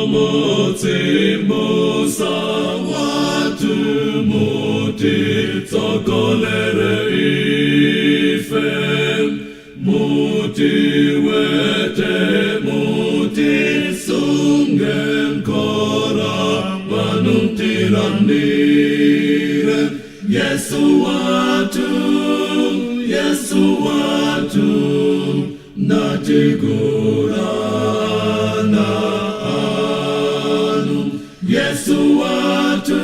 Mporomote mosa watu muti tokolere ife muti wete muti sungen kora manuntiranire Yesu watu natigurana anu Yesu watu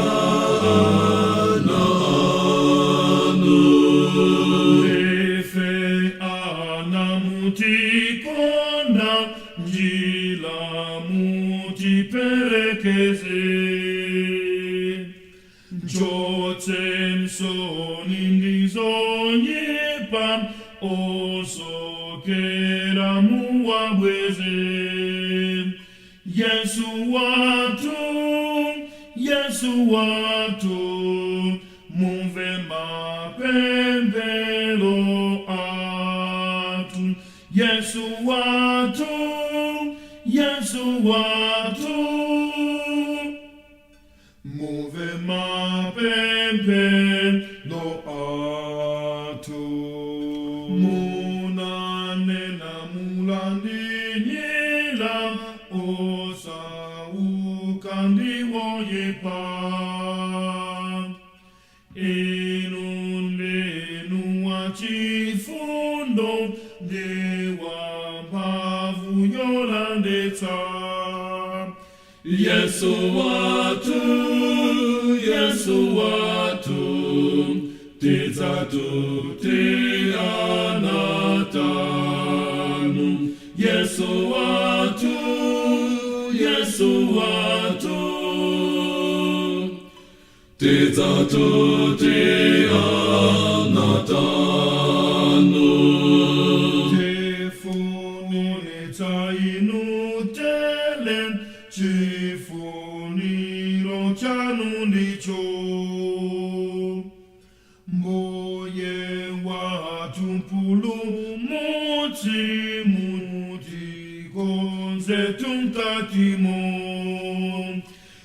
natigurana anu Efe anamutikona njila mutiperekeze Jotem sonindizonyepa osokera muwabweze Yesu watu muve mapembelo atu Yesu watu muve mapembelo atu munanena mulandinyila osa ukandiwoyepa enundenu wachifundo dewa mbavu yolandeta Yesu watu titatu tianatanu Yesu watu titatu tianatanu Tefunune tainutelen chifuniro chanundicho Mboye watu mpulumuti muti konze tumtatimo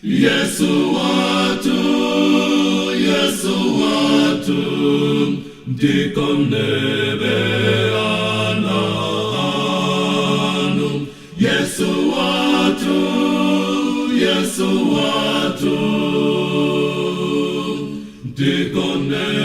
Yesu watu dikonebe ananu Yesu watu dikonebe